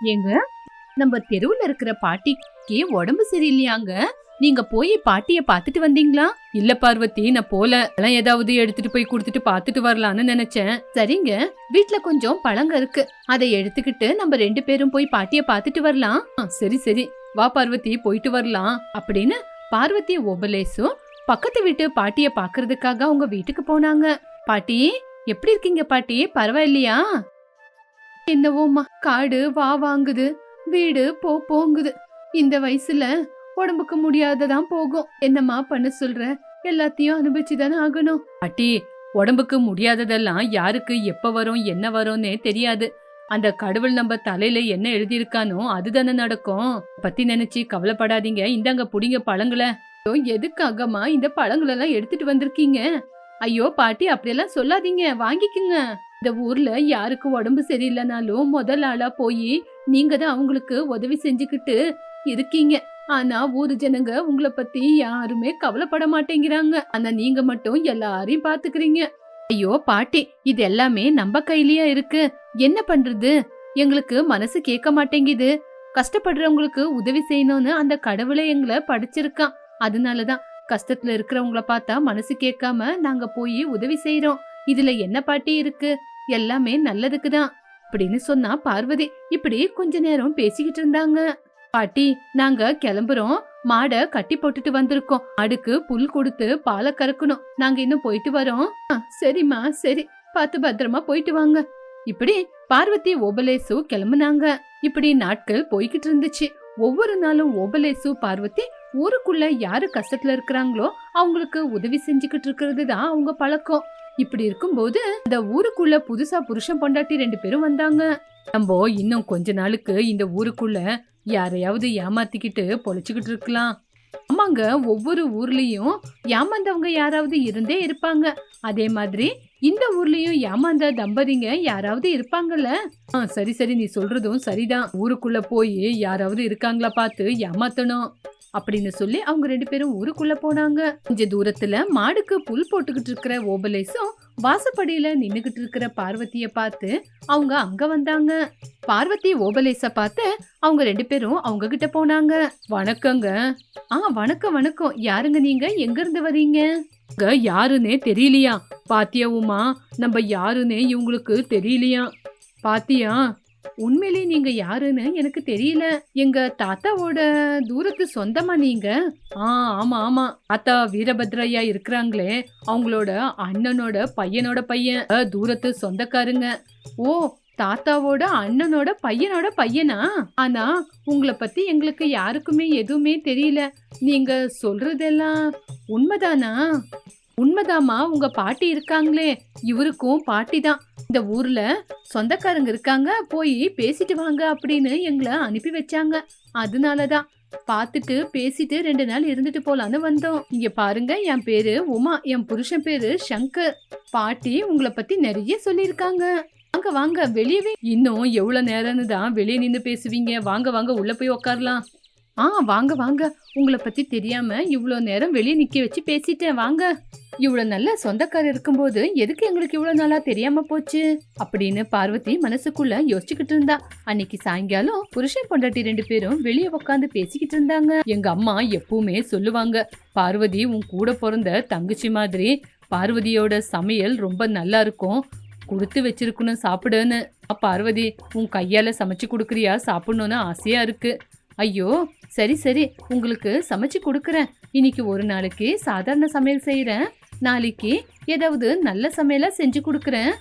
ஏங்க, நம்ம தெருவுல இருக்கிற பாட்டிக்கு உடம்பு சரியில்லையாங்க? நீங்க போய் பாட்டிய பாத்துட்டு வந்தீங்களா? இல்ல பார்வதி, நான் போல. எல்லாம் ஏதாவது எடுத்துட்டு போய் கொடுத்துட்டு பாத்துட்டு வரலான்னு நினைச்சேன். சரிங்க, வீட்ல கொஞ்சம் பழங்க இருக்கு, அதை எடுத்துக்கிட்டு நம்ம 2 பேரும் போய் பாட்டிய பாத்துட்டு வரலாம். சரி சரி, வா பார்வதி, போயிட்டு வரலாம் அப்படின்னு பார்வதி ஓபலேசும் பக்கத்து வீட்டு பாட்டிய பாக்குறதுக்காக அவங்க வீட்டுக்கு போனாங்க. பாட்டி, எப்படி இருக்கீங்க பாட்டி? பரவாயில்லையா? என்னவோம்மா, காடு வா வாங்குது, வீடு போங்குது. இந்த வயசுல உடம்புக்கு முடியாததான் போகும். என்னம்மா பண்ண சொல்ற? எல்லாத்தையும் அனுபவிச்சுதானே ஆகணும். பாட்டி, உடம்புக்கு முடியாததெல்லாம் யாருக்கு எப்ப வரும் என்ன வரும்னே தெரியாது. அந்த கடவுள் நம்ம தலையில என்ன எழுதியிருக்கானோ அதுதானே நடக்கும். பத்தி நினைச்சு கவலைப்படாதீங்க. இந்தாங்க புடிங்க பழங்களை. எதுக்காகமா இந்த பழங்களெல்லாம் எடுத்துட்டு வந்திருக்கீங்க? ஐயோ பாட்டி, அப்படியெல்லாம் சொல்லாதீங்க, வாங்கிக்குங்க. இந்த ஊர்ல யாருக்கு உடம்பு சரியில்லைனாலும் முதல் ஆளா போய் நீங்க தான் அவங்களுக்கு உதவி செஞ்சுக்கிட்டு இருக்கீங்க. ஆனா ஊரு ஜனங்க உங்களை பத்தி யாருமே கவலைப்பட மாட்டேங்கிறாங்க. ஆனா நீங்க மட்டும் எல்லாரையும் பாத்துக்கிறீங்க. ஐயோ பாட்டி, இது எல்லாமே நம்ம கையிலயா இருக்கு. என்ன பண்றது? எங்களுக்கு மனசு கேட்க மாட்டேங்குது. கஷ்டப்படுறவங்களுக்கு உதவி செய்யணும்னு அந்த கடவுளை எங்களை படிச்சிருக்கான். அதனாலதான் கஷ்டத்துல இருக்கிறவங்கள பார்த்தா மனசு கேட்காம நாங்க போய் உதவி செய்யறோம். இதுல என்ன பாட்டி இருக்கு? எல்லாமே நல்லதுக்குதான் அப்படின்னு சொன்னா பார்வதி. இப்படி கொஞ்ச நேரம் பேசிக்கிட்டு இருந்தாங்க. பாட்டி, நாங்க கிளம்புறோம். மாடை கட்டி போட்டுட்டு வந்திருக்கோம். மாடுக்கு புல் கொடுத்து பாலை கறக்கணும். நாங்க இன்னும் போயிட்டு வரோம். சரிம்மா, சரி, பார்த்து பத்திரமா போயிட்டு வாங்க. இப்படி பார்வதி ஓபலேசு கிளம்புனாங்க. இப்படி நாட்கள் போய்கிட்டு இருந்துச்சு. ஒவ்வொரு நாளும் ஓபலேசு பார்வதி ஊருக்குள்ள யாரு கஷ்டத்துல இருக்கிறாங்களோ அவங்களுக்கு உதவி செஞ்சுக்கிட்டு இருக்கிறது தான் அவங்க பழக்கம். இப்படி இருக்கும்போது இந்த ஊருக்குள்ள புதுசா புருஷன் பொண்டாட்டி 2 பேரும் வந்தாங்க. நம்ம இன்னும் கொஞ்ச நாளுக்கு இந்த ஊருக்குள்ள யாரையாவது ஏமாத்திக்கிட்டு பொழைச்சுக்கிட்டு இருக்கலாம். ஆமாங்க, ஒவ்வொரு ஊர்லயும் ஏமாந்தவங்க யாராவது இருந்தே இருப்பாங்க. அதே மாதிரி இந்த ஊர்லயும் ஏமாந்த தம்பதிங்க யாராவது இருப்பாங்கல்ல. சரி சரி, நீ சொல்றதும் சரிதான். ஊருக்குள்ள போய் யாராவது இருக்காங்களா பார்த்து ஏமாத்தணும் அப்படின்னு சொல்லி அவங்க 2 பேரும் ஊருக்குள்ள போனாங்க. கொஞ்ச தூரத்துல மாடுக்கு புல் போட்டுக்கிட்டு இருக்கிற ஓபலேசும் வாசப்படியில நின்னுகிட்டு இருக்கிற பார்வதிய பார்த்து அவங்க அங்க வந்தாங்க. பார்வதி ஓபலேச பார்த்து அவங்க 2 பேரும் அவங்க கிட்ட போனாங்க. வணக்கங்க. வணக்கம் வணக்கம். யாருங்க நீங்க? எங்க இருந்து வரீங்க? யாருன்னே தெரியலையா? பாத்தியா உமா, நம்ம யாருன்னே இவங்களுக்கு தெரியலையா? பாத்தியா? உண்மையிலேயே நீங்க யாருன்னு எனக்கு தெரியல. எங்க தாத்தாவோட தூரத்து சொந்தமா நீங்க? ஆமா ஆமா, தாத்தா வீரபத்ரையா இருக்கிறாங்களே, அவங்களோட அண்ணனோட பையனோட பையன். தூரத்து சொந்தக்காருங்க. ஓ, தாத்தாவோட அண்ணனோட பையனோட பையனா? ஆனா உங்களை பத்தி எங்களுக்கு யாருக்குமே எதுவுமே தெரியல. நீங்க சொல்றதெல்லாம் உண்மைதானா? உண்மைதாமா, உங்க பாட்டி இருக்காங்களே, இவருக்கும் பாட்டி தான். இந்த ஊர்ல சொந்தக்காரங்க இருக்காங்க, போய் பேசிட்டு வாங்க அப்படின்னு எங்களை அனுப்பி வச்சாங்க. அதனாலதான் பாத்துட்டு பேசிட்டு 2 நாள் இருந்துட்டு போலான்னு வந்தோம். இங்க பாருங்க, என் பேரு உமா, என் புருஷன் பேரு சங்கர். பாட்டி உங்களை பத்தி நிறைய சொல்லிருக்காங்க. வாங்க வாங்க, வெளியவே. இன்னும் எவ்வளவு நேரம்னு தான் வெளியே நின்று பேசுவீங்க? வாங்க வாங்க, உள்ள போய் உக்காரலாம். வாங்க வாங்க, உங்களை பத்தி தெரியாம இவ்வளோ நேரம் வெளியே நிக்க வச்சு பேசிட்டேன். வாங்க. இவ்வளவு நல்ல சொந்தக்காரர் இருக்கும்போது எதுக்கு எங்களுக்கு இவ்வளவு நாளா தெரியாம போச்சு அப்படின்னு பார்வதி மனசுக்குள்ள யோசிச்சுக்கிட்டு இருந்தா. அன்னைக்கு சாயங்காலம் புருஷன் பொண்டாட்டி 2 பேரும் வெளியே உட்காந்து பேசிக்கிட்டு இருந்தாங்க. எங்க அம்மா எப்பவுமே சொல்லுவாங்க, பார்வதி உன் கூட பிறந்த தங்கச்சி மாதிரி. பார்வதியோட சமையல் ரொம்ப நல்லா இருக்கும், கொடுத்து வச்சிருக்கணும் சாப்பிடுன்னு. பார்வதி, உன் கையால சமைச்சு கொடுக்குறியா? சாப்பிடணும்னு ஆசையா இருக்கு. ஐயோ சரி சரி, உங்களுக்கு சமைச்சு கொடுக்குறேன். இன்னைக்கு ஒரு நாளைக்கு சாதாரண சமையல் செய்யறேன், நாளைக்கு ஏதாவது நல்ல சமையலா செஞ்சு கொடுக்குறேன்.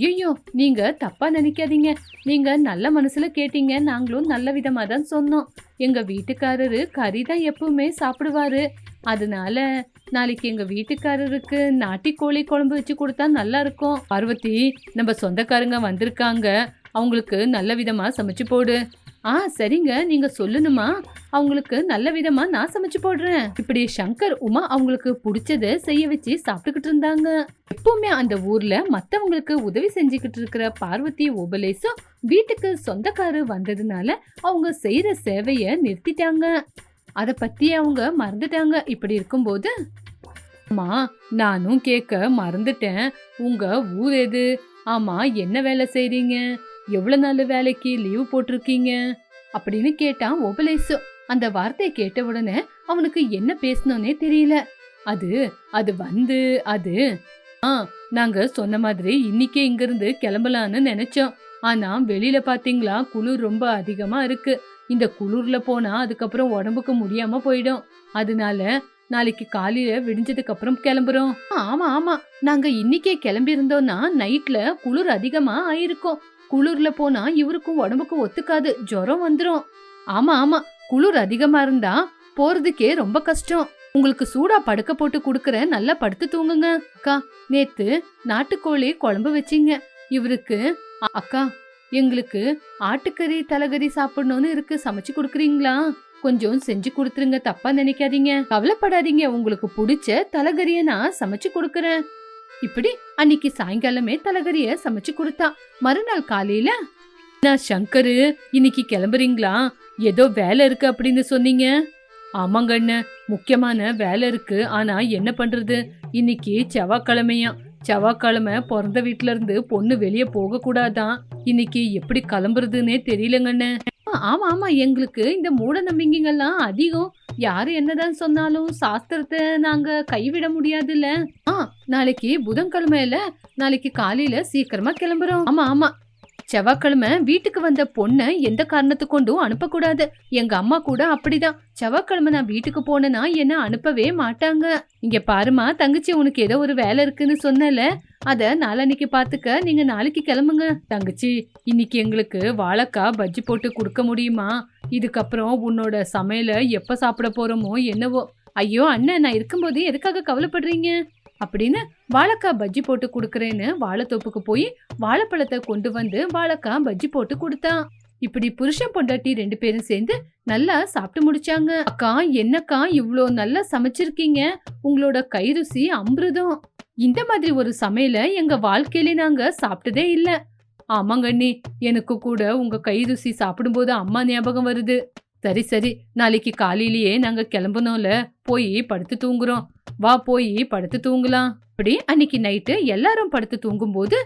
ஐயோ, நீங்க தப்பா நினைக்காதீங்க. நீங்க நல்ல மனசுல கேட்டீங்க, நாங்களும் நல்ல விதமா தான் சொன்னோம். எங்க வீட்டுக்காரரு கறி தான் எப்பவுமே சாப்பிடுவாரு. அதனால நாளைக்கு எங்க வீட்டுக்காரருக்கு நாட்டிக்கோழி குழம்பு வச்சு கொடுத்தா நல்லா இருக்கும். பார்வதி, நம்ம சொந்தக்காரங்க வந்திருக்காங்க, அவங்களுக்கு நல்ல விதமா சமைச்சு போடு. சரிங்க, நீங்க சொல்லணுமா? அவங்களுக்கு நல்ல விதமா நான் சமைச்சு போடுறேன். இப்படி சங்கர் உமா அவங்களுக்கு பிடிச்சத செய்ய வச்சு சாப்பிட்டுக்கிட்டு இருந்தாங்க. எப்பவுமே அந்த ஊர்ல மத்தவங்களுக்கு உதவி செஞ்சுக்கிட்டு இருக்கிற பார்வதி ஓபலேசும் வீட்டுக்கு சொந்தக்காரர் வந்ததுனால அவங்க செய்யற சேவைய நிறுத்திட்டாங்க. அத பத்தி அவங்க மறந்துட்டாங்க. இப்படி இருக்கும்போது, அம்மா, நானும் கேட்க மறந்துட்டேன், உங்க ஊர் எது? ஆமா, என்ன வேலை செய்றீங்க? எவ்வளவு நாள் வேலைக்கு லீவு போட்டிருக்கீங்க அப்படின்னு கேட்டான் ஓபலேசு. அந்த வார்த்தையை கேட்ட உடனே அவனுக்கு என்ன பேசணும்னே தெரியல. அது அது வந்து அது நாங்க சொன்ன மாதிரி இன்னைக்கே இங்க இருந்து கிளம்பலான்னு நினைச்சோம். ஆனா வெளியில பாத்தீங்களா குளிர் ரொம்ப அதிகமா இருக்கு. இந்த குளிர்ல போனா அதுக்கப்புறம் உடம்புக்கு முடியாம போயிடும். அதனால நாளைக்கு காலையில விடிஞ்சதுக்கு அப்புறம் கிளம்புறோம். ஆமா ஆமா, நாங்க இன்னைக்கே கிளம்பி இருந்தோம்னா நைட்ல குளிர் அதிகமா ஆயிருக்கும். குளிர்ல போனா இவருக்கும் உடம்புக்கு ஒத்துக்காது, ஜுரம் வந்துரும். ஆமா ஆமா, குளிர் அதிகமா இருந்தா போறதுக்கே ரொம்ப கஷ்டம். உங்களுக்கு சூடா படுக்க போட்டு குடுக்கறேன், நல்லா படுத்து தூங்குங்க. அக்கா, நேத்து நாட்டுக்கோழி குழம்பு வச்சீங்க இவருக்கு. அக்கா, எங்களுக்கு ஆட்டுக்கறி தலைகறி சாப்பிடணும்னு இருக்கு, சமைச்சு குடுக்கறீங்களா? கொஞ்சம் செஞ்சு கொடுத்துருங்க, தப்பா நினைக்காதீங்க. கவலைப்படாதீங்க, உங்களுக்கு பிடிச்ச தலைகறிய நான் சமைச்சு கொடுக்கறேன். இப்படி அன்னைக்கு சாயங்காலமே தலைகறிய சமைச்சு கொடுத்தா. மறுநாள் காலையில, நான் சங்கரு இன்னைக்கு கிளம்புறீங்களா? ஏதோ வேலை இருக்கு அப்படின்னு சொன்னீங்க. ஆமாங்க அண்ணன், முக்கியமான வேலை இருக்கு. ஆனா என்ன பண்றது, இன்னைக்கு செவ்வாய்க்கிழமையா. செவ்வாய்க்கிழமை பிறந்த வீட்டுல இருந்து பொண்ணு வெளியே போக கூடாதான். இன்னைக்கு எப்படி கிளம்புறதுன்னே தெரியலங்கண்ணே. ஆமா ஆமா, எங்களுக்கு இந்த மூட நம்பிக்கைகள்லாம் அதிகம். யாரு என்னதான் சொன்னாலும் சாஸ்திரத்தை நாங்க கைவிட முடியாதுல்ல. நாளைக்கு புதன்கிழமையில, நாளைக்கு காலையில சீக்கிரமா கிளம்புறோம். ஆமா ஆமா, செவ்வாய்க்கிழமை வீட்டுக்கு வந்த பொண்ண எந்த காரணத்து கொண்டும் அனுப்பக்கூடாது. எங்க அம்மா கூட அப்படிதான். செவ்வாய்க்கிழமை நான் வீட்டுக்கு போனேன்னா என்ன அனுப்பவே மாட்டாங்க. இங்க பாருமா தங்கச்சி, உனக்கு ஏதோ ஒரு வேலை இருக்குன்னு சொன்னல, அத நாளைக்கு பாத்துக்க. நீங்க நாளைக்கு கிளம்புங்க. தங்கச்சி, இன்னைக்கு எங்களுக்கு வாழைக்காய் பஜ்ஜி போட்டு கொடுக்க முடியுமா? இதுக்கப்புறம் உன்னோட சமையல எப்ப சாப்பிட போறோமோ என்னவோ. ஐயோ அண்ணன், நான் இருக்கும்போது எதுக்காக கவலைப்படுறீங்க அப்படின்னு வாழைக்காய் பஜ்ஜி போட்டு குடுக்கறேன்னு வாழைத்தோப்புக்கு போய் வாழைப்பழத்தை கொண்டு வந்து வாழைக்காய் பஜ்ஜி போட்டு கொடுத்தான். இப்படி புருஷன் பொண்டாட்டி 2 பேரும் சேர்ந்து நல்லா சாப்பிட்டு முடிச்சாங்க. அக்கா, என்னக்கா இவ்ளோ நல்லா சமைச்சிருக்கீங்க, உங்களோட கை ருசி அமிர்தம். இந்த மாதிரி ஒரு சமையல எங்க வாழ்க்கையில நாங்க சாப்பிட்டதே இல்ல. ஆமாங்கண்ணி, எனக்கு கூட உங்க கை ருசி சாப்பிடும்போது அம்மா ஞாபகம் வருது. சரி சரி, நாளைக்கு காலையிலேயே நாங்க கிளம்பணும்ல, போய் படுத்து தூங்குறோம். வா போய் படுத்து தூங்கலாம். அப்படி அன்னைக்கு நைட்டு எல்லாரும் படுத்து தூங்கும் போது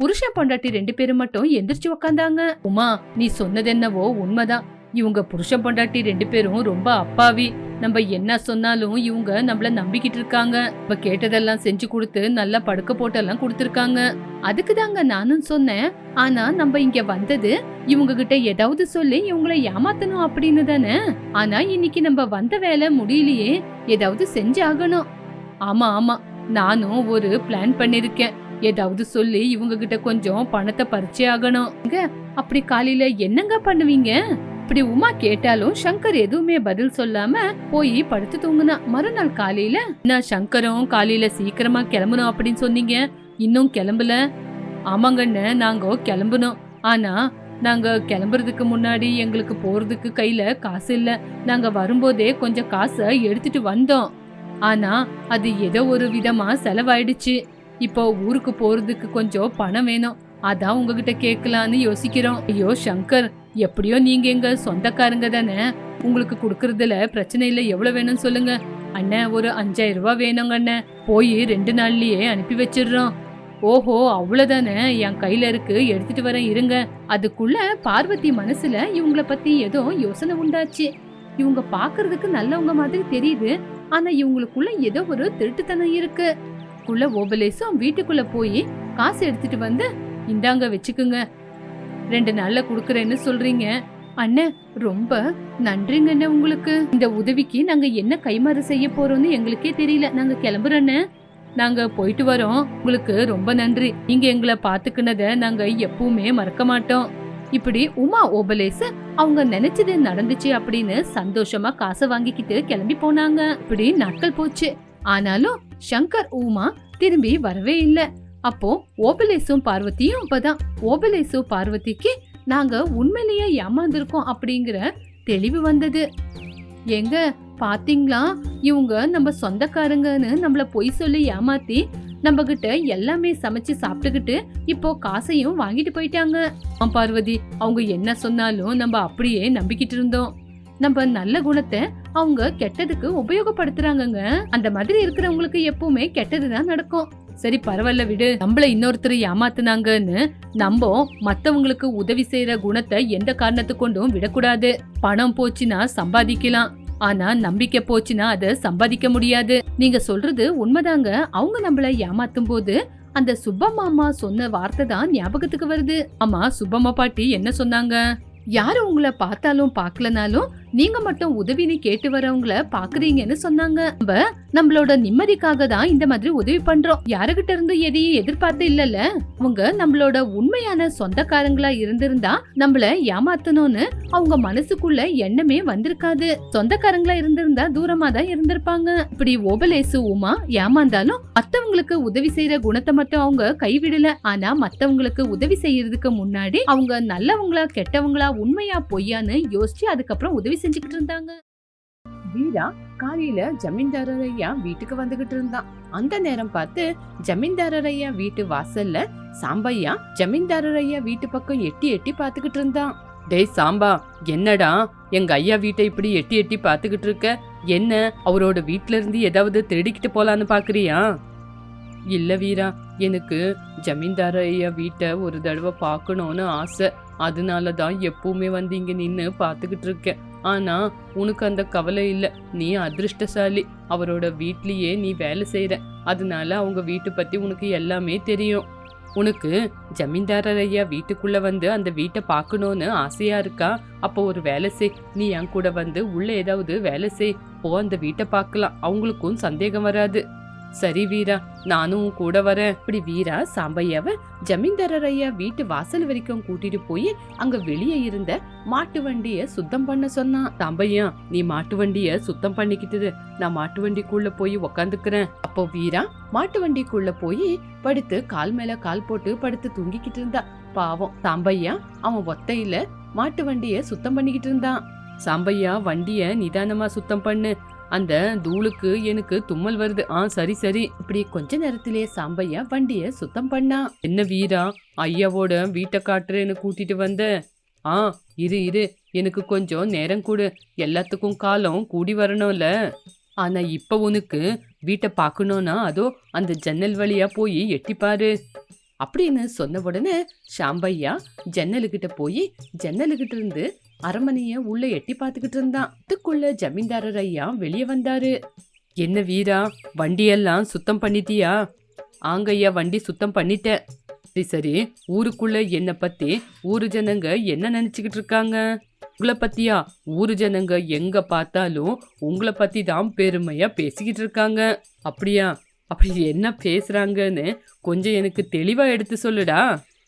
புருஷன் பொண்டாட்டி 2 பேரும் மட்டும் எந்திரிச்சு உக்காந்தாங்க. உமா, நீ சொன்னது என்னவோ உண்மைதான். இவங்க புருஷன் பொண்டாட்டி 2 பேரும் ரொம்ப அப்பாவி. நம்ம என்ன சொன்னாலும் இவங்க நம்மள நம்பிக்கிட்டு இருக்காங்க. நம்ம கேட்டதெல்லாம் செஞ்சு கொடுத்து நல்லா படுக்க போட்டெல்லாம் கொடுத்துருக்காங்க. அதுக்கு தாங்க நானும் சொன்னேன். ஆனா நம்ம இங்க வந்தது இவங்க கிட்ட ஏதாவது சொல்லி இவங்களை ஏமாத்தணும் அப்படின்னு தானே. ஆனா இன்னைக்கு நம்ம வந்த வேலை முடியலையே, ஏதாவது செஞ்சாகணும். ஆமா ஆமா, நானும் ஒரு பிளான் பண்ணிருக்கேன். ஏதாவது சொல்லி இவங்க கிட்ட கொஞ்சம் பணத்தை பறிச்சே ஆகணும். அப்படி காலையில என்னங்க பண்ணுவீங்க? இப்படி உமா கேட்டாலும் சங்கர் எதுவுமே பதில் சொல்லாம போய் படுத்து தூங்குனா. மறுநாள் காலையில, நான் சங்கரும் காலையில சீக்கிரமா கிளம்பணும் அப்படின்னு சொன்னீங்க, இன்னும் கிளம்பல. ஆமாங்கண்ண, நாங்க கிளம்பணும். ஆனா நாங்க கிளம்புறதுக்கு முன்னாடி எங்களுக்கு போறதுக்கு கையில காசு இல்ல. நாங்க வரும்போதே கொஞ்சம் காசை எடுத்துட்டு வந்தோம். ஆனா அது ஏதோ ஒரு விதமா செலவாயிடுச்சு. இப்போ ஊருக்கு போறதுக்கு கொஞ்சம் பணம் வேணும். அதான் உங்ககிட்ட கேட்கலான்னு யோசிக்கிறோம். ஐயோ சங்கர், எப்படியோ நீங்க எங்க சொந்தக்காரங்க தானே, உங்களுக்கு குடுக்கறதுல பிரச்சனை இல்ல. எவ்வளவு வேணும்னு சொல்லுங்க. அண்ணன், ஒரு 5000 ரூபாய் வேணுங்க அண்ணன். போய் 2 நாள்லயே அனுப்பி வச்சிடுறோம். ஓஹோ, அவ்வளவுதானே, என் கையில இருக்கு, எடுத்துட்டு வரேன் இருங்க. அதுக்குள்ள பார்வதி மனசுல இவங்கள பத்தி ஏதோ யோசனை உண்டாச்சு. இவங்க பாக்குறதுக்கு நல்லவங்க மாதிரி தெரியுது, ஆனா இவங்களுக்குள்ள ஏதோ ஒரு திருட்டுத்தனம் இருக்கு. ஓபலேசும் வீட்டுக்குள்ள போய் காசு எடுத்துட்டு வந்து, இந்தாங்க வச்சுக்குங்க, 2 நாள்ல குடுக்கறேன்னு சொல்றீங்க. அண்ணன், ரொம்ப நன்றிங்க அண்ணன். உங்களுக்கு இந்த உதவிக்கு நாங்க என்ன கைமாறு செய்ய போறோம்னு எங்களுக்கே தெரியல. நாங்க கிளம்புறோன்னு. நாங்க போயிட்டு வரோம். உங்களுக்கு ரொம்ப நன்றி. நீங்க எங்களை பாத்துக்கினத நாங்க எப்பவுமே மறக்க மாட்டோம். இப்படி உமா ஓபலேசு அவங்க நினைச்சது நடந்துச்சு அப்படின்னு சந்தோஷமா காசை வாங்கிக்கிட்டு கிளம்பி போனாங்க. இப்படி நாட்கள் போச்சு. ஆனாலும் சங்கர் உமா திரும்பி வரவே இல்ல. அப்போ ஓபலேசும் பார்வதியும் அப்பதான் ஓபலேசு பார்வதிக்கு நாங்க உண்மையிலேயே ஏமாந்துருக்கோம் அப்படிங்கிற தெளிவு வந்தது. எங்க பாத்தீங்களா, இவங்க நம்ம சொந்தக்காரங்கன்னு நம்மள பொய் சொல்லி ஏமாத்தி நம்ம கிட்ட எல்லாமே சமைச்சு சாப்பிட்டுக்கிட்டு இப்போ காசையும் வாங்கிட்டு போயிட்டாங்க. பார்வதி, அவங்க என்ன சொன்னாலும் நம்ம அப்படியே நம்பிக்கிட்டு இருந்தோம். நம்ம நல்ல குணத்தை அவங்க கெட்டதுக்கு உபயோகப்படுத்துறாங்கங்க. அந்த மாதிரி இருக்கிறவங்களுக்கு எப்பவுமே கெட்டதுதான் நடக்கும். சரி பரவாயில்ல விடு. நம்மள இன்னொருத்தர் ஏமாத்துனாங்கன்னு நம்ம மத்தவங்களுக்கு உதவி செய்யற குணத்தை எந்த காரணத்து கொண்டும் விடக்கூடாது. பணம் போச்சுன்னா சம்பாதிக்கலாம், ஆனா நம்பிக்கை போச்சுன்னா அதை சம்பாதிக்க முடியாது. நீங்க சொல்றது உண்மைதாங்க. அவங்க நம்மள ஏமாத்தும் போது அந்த சுப்பம்மா சொன்ன வார்த்தை தான் ஞாபகத்துக்கு வருது. ஆமா, சுப்பம்மா பாட்டி என்ன சொன்னாங்க? யாரு உங்களை பார்த்தாலும் பாக்கலனாலும் நீங்க மட்டும் உதவின்னு கேட்டு வரவங்கள பாக்குறீங்கன்னு சொன்னாங்க. நம்மளோட நிம்மதிக்காக தான் இந்த மாதிரி உதவி பண்றோம். யாருகிட்ட இருந்து எதையும் எதிர்பார்த்து இல்லல. அவங்க நம்மளோட உண்மையான சொந்தக்காரங்களா இருந்திருந்தா நம்மள ஏமாத்தணும்னு அவங்க மனசுக்குள்ள எண்ணமே வந்திருக்காது. சொந்தக்காரங்களா இருந்திருந்தா தூரமா தான் இருந்திருப்பாங்க. இப்படி ஓபலேசு உமா ஏமாந்தாலும் மத்தவங்களுக்கு உதவி செய்யற குணத்தை மட்டும் அவங்க கைவிடல. ஆனா மத்தவங்களுக்கு உதவி செய்யறதுக்கு முன்னாடி அவங்க நல்லவங்களா கெட்டவங்களா உண்மையா பொய்யான்னு யோசிச்சு அதுக்கப்புறம் உதவி செஞ்சுக்கிட்டு இருந்தாங்க. வீரா காலையில ஜமீன்தாரர் ஐயா வீட்டுக்கு வந்துகிட்டு இருந்தான். அந்த நேரம் பார்த்து ஜமீன்தாரர் ஐயா வீட்டு வாசல்ல சாம்பையா ஜமீன்தாரர் ஐயா வீட்டு பக்கம் எட்டி எட்டி பாத்துக்கிட்டு இருந்தான். டேய் சாம்பா, என்னடா எங்க ஐயா வீட்டை இப்படி எட்டி எட்டி பாத்துக்கிட்டு இருக்க? என்ன அவரோட வீட்ல இருந்து ஏதாவது திருடிக்கிட்டு போலான்னு பாக்குறியா? இல்ல வீரா, எனக்கு ஜமீன்தார ஐயா வீட்டை ஒரு தடவை பார்க்கணும்னு ஆசை. அதனாலதான் எப்பவுமே வந்து இங்க நின்னு பாத்துக்கிட்டு இருக்கேன். ஆனா உனக்கு அந்த கவலை இல்ல, நீ அதிர்ஷ்டசாலி. அவரோட வீட்லயே நீ வேலை செய்யற, அதனால அவங்க வீட்டு பத்தி உனக்கு எல்லாமே தெரியும். உனக்கு ஜமீன்தாரர் ஐயா வீட்டுக்குள்ள வந்து அந்த வீட்டை பார்க்கணும்னு ஆசையா இருக்கா? அப்போ ஒரு வேலை செய், நீ என் கூட வந்து உள்ள ஏதாவது வேலை செய். போ, அந்த வீட்டை பார்க்கலாம், அவங்களுக்கும் சந்தேகம் வராது. சரி வீரா, நானும் கூட வரேன். இப்படி வீரா சாம்பையாவ ஜமீன்தாரர் ஐயா வீட்டு வாசல் வரைக்கும் கூட்டிட்டு போய் அங்க வெளியே இருந்த மாட்டு வண்டிய சுத்தம் பண்ண சொன்னான். சாம்பையா, நீ மாட்டு வண்டிய சுத்தம் பண்ணிக்கிட்டு, நான் மாட்டு வண்டிக்குள்ள போய் உக்காந்துக்கிறேன். அப்போ வீரா மாட்டு வண்டிக்குள்ள போய் படுத்து கால் மேல கால் போட்டு படுத்து தூங்கிக்கிட்டு இருந்தா. பாவம் சாம்பையா அவன் ஒத்தையில மாட்டு வண்டிய சுத்தம் பண்ணிக்கிட்டு இருந்தான். சாம்பையா, வண்டிய நிதானமா சுத்தம் பண்ணு, அந்த தூளுக்கு எனக்கு தும்மல் வருது. சரி சரி. இப்படி கொஞ்ச நேரத்திலே சாம்பையா வண்டிய சுத்தம் பண்ணா. என்ன வீரா, ஐயாவோட வீட்டை காட்டுறேன்னு கூட்டிட்டு வந்த? இரு இரு, எனக்கு கொஞ்சம் நேரம் கூடு, எல்லாத்துக்கும் காலம் கூடி வரணும்ல. ஆனா இப்ப உனக்கு வீட்டை பார்க்கணும்னா அதோ அந்த ஜன்னல் வழியா போய் எட்டிப்பாரு அப்படின்னு சொன்ன உடனே சாம்பையா ஜன்னலுக்கிட்ட போய் ஜன்னலுக்கிட்ட இருந்து அரண்மனைய உள்ள எட்டி பாத்துக்கிட்டு இருந்தான். அதுக்குள்ள ஜமீன்தாரர் ஐயா வெளியே வந்தாரு. என்ன வீரா, வண்டியெல்லாம் சுத்தம் பண்ணிட்டியா? ஆங்கய்யா, வண்டி சுத்தம் பண்ணிட்டேன். சரி சரி, ஊருக்குள்ள என்ன பத்தி ஊரு ஜனங்க என்ன நினைச்சுக்கிட்டு இருக்காங்க? உங்களை பத்தியா? ஊரு ஜனங்க எங்க பார்த்தாலும் உங்களை பத்தி தான் பெருமையா பேசிக்கிட்டு இருக்காங்க. அப்படியா? அப்படி என்ன பேசுறாங்கன்னு கொஞ்சம் எனக்கு தெளிவா எடுத்து சொல்லுடா.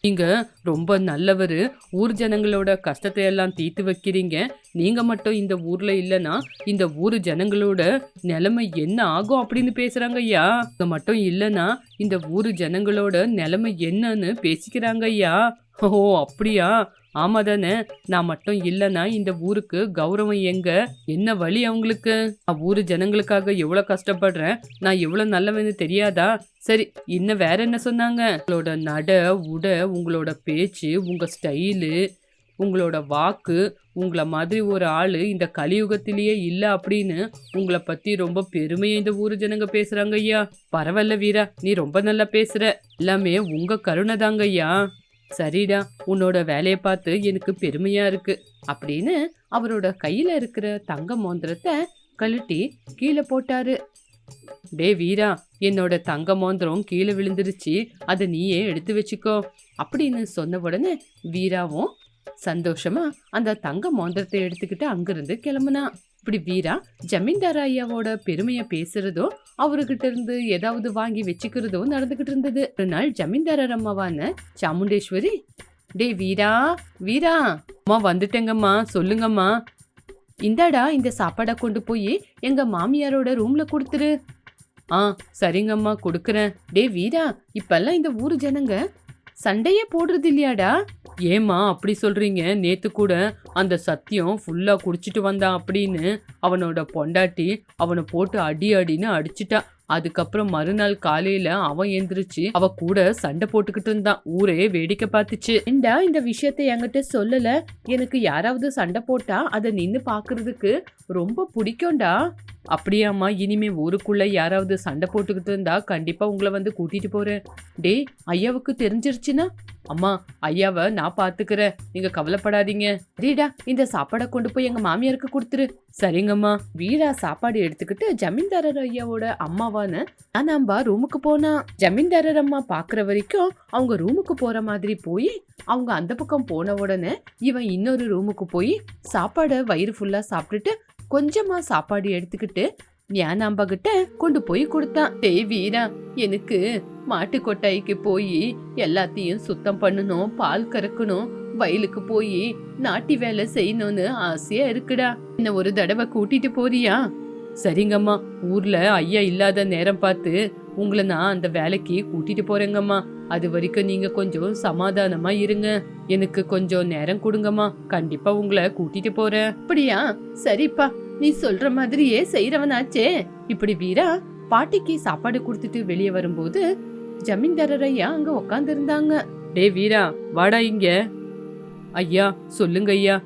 நீங்க ரொம்ப நல்லவரு, ஊர் ஜனங்களோட கஷ்டத்தை எல்லாம் தீர்த்து வைக்கிறீங்க. நீங்க மட்டும் இந்த ஊர்ல இல்லைன்னா இந்த ஊர் ஜனங்களோட நிலைமை என்ன ஆகும் அப்படின்னு பேசுறாங்க ஐயா. நீங்க மட்டும் இல்லைன்னா இந்த ஊர் ஜனங்களோட நிலைமை என்னன்னு பேசிக்கிறாங்க ஐயா. ஓ அப்படியா? ஆமா தானே, நான் மட்டும் இல்லைன்னா இந்த ஊருக்கு கௌரவம் எங்க? என்ன வழி அவங்களுக்கு? நான் ஊரு ஜனங்களுக்காக எவ்வளவு கஷ்டப்படுறேன், நான் எவ்வளவு நல்லவன்னு தெரியாதா? சரி, இன்னும் வேற என்ன சொன்னாங்க? உங்களோட நட உட, உங்களோட பேச்சு, உங்க ஸ்டைலு, உங்களோட வாக்கு, உங்களை மாதிரி ஒரு ஆளு இந்த கலியுகத்திலேயே இல்லை அப்படின்னு உங்களை பத்தி ரொம்ப பெருமையை இந்த ஊரு ஜனங்க பேசுறாங்க ஐயா. பரவாயில்ல வீரா, நீ ரொம்ப நல்லா பேசுற, எல்லாமே உங்க கருணை தாங்க ஐயா. சரிடா, உன்னோட வேலையை பார்த்து எனக்கு பெருமையா இருக்கு அப்படின்னு அவரோட கையில இருக்கிற தங்க மோந்திரத்தை கழட்டி கீழே போட்டாரு. டே வீரா, என்னோட தங்க மோந்திரம் கீழே விழுந்துருச்சு, அதை நீயே எடுத்து வச்சுக்கோ அப்படின்னு சொன்ன உடனே வீராவும் சந்தோஷமா அந்த தங்க மோந்திரத்தை எடுத்துக்கிட்டு அங்கிருந்து கிளம்புனா. இப்படி வீரா ஜமீன்தார் ஐயாவோட பெருமைய பேசுறதோ அவர்கிட்ட இருந்து ஏதாவது வாங்கி வச்சுக்கிறதோ நடந்துகிட்டு இருந்தது. ஒரு நாள் ஜமீன்தாரர் அம்மாவான சாமுண்டேஸ்வரி, டே வீரா வீரா, அம்மா வந்துட்டேங்கம்மா, சொல்லுங்கம்மா. இந்தாடா, இந்த சாப்பாடை கொண்டு போய் எங்க மாமியாரோட ரூம்ல கொடுத்துரு. சரிங்கம்மா, கொடுக்குறேன். டே வீரா, இப்பெல்லாம் இந்த ஊரு ஜனங்க சண்டையே போடுறது இல்லையாடா? ஏம்மா அப்படி சொல்றீங்க? நேத்து கூட அந்த சத்தியம் ஃபுல்லா குடிச்சிட்டு வந்தான் அப்படின்னு அவனோட பொண்டாட்டி அவனை போட்டு அடி அடின்னு அடிச்சிட்டா. அதுக்கப்புறம் மறுநாள் காலையில அவன் எந்திரிச்சு அவ கூட சண்டை போட்டுக்கிட்டு இருந்தான். ஊரே வேடிக்கை பார்த்துச்சு. ஏண்டா இந்த விஷயத்த என்கிட்ட சொல்லல? எனக்கு யாராவது சண்டை போட்டா அதை நின்னு பாக்குறதுக்கு ரொம்ப பிடிக்கும்டா. அப்படியாம்மா, இனிமே ஊருக்குள்ள யாராவது சண்டை போட்டுக்கிட்டு இருந்தா கண்டிப்பா உங்களை வந்து கூட்டிட்டு போறேன். டே, ஐயாவுக்கு தெரிஞ்சிருச்சுன்னா? அம்மா, ஐயாவை நான் பாத்துக்கிறேன், நீங்க கவலைப்படாதீங்க. சரிடா, இந்த சாப்பாடை கொண்டு போய் எங்க மாமியாருக்கு கொடுத்துரு. சரிங்கம்மா. வீரா சாப்பாடு எடுத்துக்கிட்டு ஜமீன்தாரர் ஐயாவோட அம்மாவான ஞானாம்பா ரூமுக்கு போனா. ஜமீன்தாரர் அம்மா பாக்குற வரைக்கும் அவங்க ரூமுக்கு போற மாதிரி போய் அவங்க அந்த பக்கம் போன உடனே இவன் இன்னொரு ரூமுக்கு போய் சாப்பாடை வயிறு ஃபுல்லா சாப்பிட்டுட்டு கொஞ்சமா சாப்பாடு எடுத்துக்கிட்டு ஞானாம்பா கிட்ட கொண்டு போய் கொடுத்தான். டேய் வீரா, எனக்கு மாட்டு கொட்டாய்க்கு போய் எல்லாத்தையும் சுத்தம் பண்ணணும், பால் கறக்கணும், வயலுக்கு போய் நாட்டி வேலை செய்யணும்னு ஆசையா இருக்குடா. என்ன ஒரு தடவை கூட்டிட்டு போறியா? சரிங்கம்மா, ஊர்ல ஐயா இல்லாத நேரம் பார்த்து உங்களை நான் அந்த வேலைக்கு கூட்டிட்டு போறேங்கம்மா. அது வரைக்கும் நீங்க கொஞ்சம் சமாதானமா இருங்க. எனக்கு கொஞ்சம் நேரம் கொடுங்கம்மா, கண்டிப்பா உங்களை கூட்டிட்டு போறேன். அப்படியா? சரிப்பா, நீ சொல்ற மாதிரியே செய்யறவனாச்சே. இப்படி வீரா பாட்டிக்கு சாப்பாடு கொடுத்துட்டு வெளியே வரும்போது ஜமீன்தாரர் ஐயா அங்க உக்காந்து இருந்தாங்க. டே வீரா, வாடா இங்க. ஐயா சொல்லுங்க ஐயா.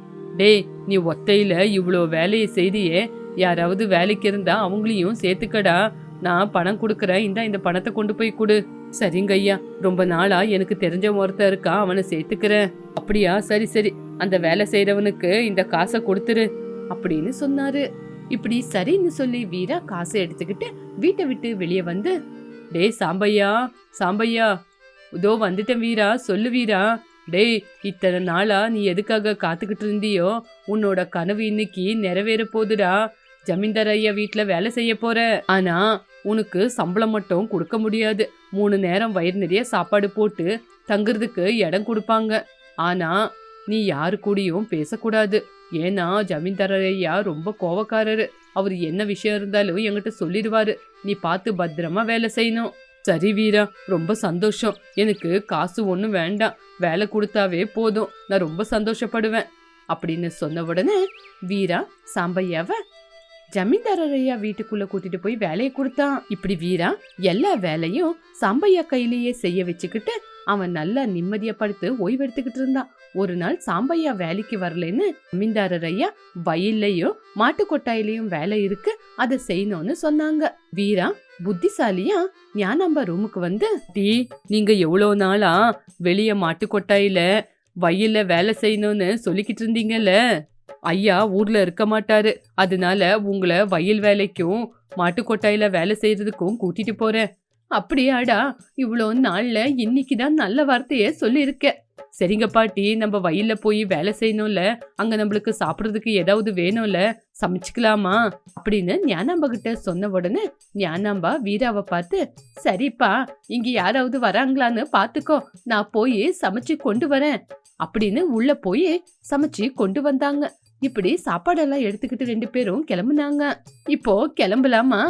டே, நீ ஒத்தையில இவ்வளோ வேலையை செய்தியே, யாராவது வேலைக்கு இருந்தா அவங்களையும் சேர்த்துக்கடா. நான் பணம் கொடுக்கறேன், இந்த பணத்தை கொண்டு போய் கொடு. சரிங்க ஐயா, ரொம்ப நாளா எனக்கு தெரிஞ்ச ஒருத்தர் இருக்கா, அவனை சேர்த்துக்கிறேன். அப்படியா? சரி சரி, அந்த வேலை செய்யறவனுக்கு இந்த காசை கொடுத்துரு அப்படின்னு சொன்னாரு. இப்படி சரின்னு சொல்லி வீரா காசை எடுத்துக்கிட்டு வீட்டை விட்டு வெளியே வந்து, டே சாம்பையா, சாம்பையா, இதோ வந்துட்டேன் வீரா, சொல்லு வீரா. டேய், இத்தனை நாளா நீ எதுக்காக காத்துக்கிட்டு இருந்தியோ, உன்னோட கனவு இன்னைக்கு நிறைவேற போகுதுடா. ஜமீன்தார் ஐயா வீட்டுல வேலை செய்ய போற. ஆனா உனக்கு சம்பளம் மட்டும் கொடுக்க முடியாது. 3 நேரம் வயிறு நிறைய சாப்பாடு போட்டு தங்குறதுக்கு இடம் கொடுப்பாங்க. ஆனா நீ யாரு கூடயும் பேசக்கூடாது. ஏன்னா ஜமீன்தார் ஐயா ரொம்ப கோவக்காரரு. அவர் என்ன விஷயம் இருந்தாலும் என்கிட்ட சொல்லிடுவாரு. நீ பார்த்து பத்திரமா வேலை செய்யணும். சரி வீரா, ரொம்ப சந்தோஷம். எனக்கு காசு ஒன்றும் வேண்டாம், வேலை கொடுத்தாவே போதும், நான் ரொம்ப சந்தோஷப்படுவேன் அப்படின்னு சொன்ன உடனே வீரா சாம்பையாவை ஜமீன்தாரர் ஐயா வீட்டுக்குள்ள கூட்டிட்டு போய் வேலையை கொடுத்தான். இப்படி வீரா எல்லா வேலையும் சாம்பையா கையிலேயே செய்ய வச்சுக்கிட்டு அவன் நல்லா நிம்மதியா படுத்து ஓய்வெடுத்துக்கிட்டு இருந்தான். ஒரு நாள் சாம்பையா வேலைக்கு வரலன்னு ஜமீன்தாரர் ஐயா வயல்லையும் மாட்டு கொட்டாயிலையும் வேலை இருக்கு, அதை செய்யணும்னு சொன்னாங்க. வீரா புத்திசாலியா ஞானாம்பா ரூமுக்கு வந்து, டீ, நீங்க எவ்வளவு நாளா வெளிய மாட்டு கொட்டாயில வயல்ல வேலை செய்யணும்னு சொல்லிக்கிட்டு இருந்தீங்கல்ல, ஐயா ஊர்ல இருக்க மாட்டாரு, அதனால உங்களை வயல் வேலைக்கும் மாட்டு கொட்டாயில வேலை செய்யறதுக்கும் கூட்டிட்டு போறேன். அப்படியாடா? இவ்வளோ நாள்ல இன்னைக்குதான் நல்ல வார்த்தைய சொல்லியிருக்க. சரிங்க பாட்டி, நம்ம வயல்ல போய் வேலை செய்யணும்ல, அங்க நம்மளுக்கு சாப்பிடுறதுக்கு ஏதாவது வேணும்ல, சமைச்சுக்கலாமா அப்படின்னு ஞானாம்பா கிட்ட சொன்ன உடனே ஞானாம்பா வீராவை பார்த்து, சரிப்பா, இங்க யாராவது வராங்களான்னு பாத்துக்கோ, நான் போய் சமைச்சு கொண்டு வரேன் அப்படின்னு உள்ள போய் சமைச்சு கொண்டு வந்தாங்க. இப்படி சாப்பாடெல்லாம் எடுத்துக்கிட்டு 2 பேரும் கிளம்புனாங்க. இப்போ கிளம்பலாமா?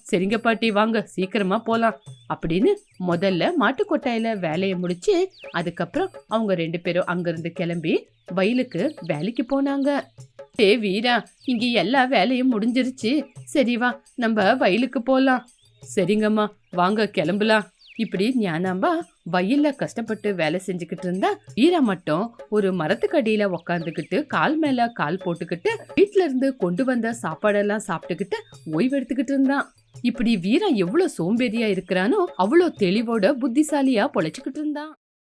சரிங்க பாட்டி, வாங்க சீக்கிரமா போலாம் அப்படின்னு முதல்ல மாட்டு கொட்டாயில வேலையை முடிச்சு அதுக்கப்புறம் அவங்க 2 பேரும் அங்கிருந்து கிளம்பி வயலுக்கு வேலைக்கு போனாங்க. டே வீரா, இங்க எல்லா வேலையும் முடிஞ்சிருச்சு, சரி வா நம்ம வயலுக்கு போலாம். சரிங்கம்மா, வாங்க கிளம்பலாம். இப்படி ஞானாம்பா வயல்ல கஷ்டப்பட்டு வேலை செஞ்சுக்கிட்டு இருந்தா வீரா மட்டும் ஒரு மரத்துக்கடியில உக்காந்துக்கிட்டு கால் மேல கால் போட்டுக்கிட்டு வீட்டுல இருந்து கொண்டு வந்த சாப்பாடெல்லாம் சாப்பிட்டுக்கிட்டு ஓய்வெடுத்துக்கிட்டு இருந்தான். இப்படி வீரா எவ்வளவு சோம்பேறியா இருக்கிறானோ அவ்வளோ தெளிவோட புத்திசாலியா பொழைச்சுக்கிட்டு இருந்தான்.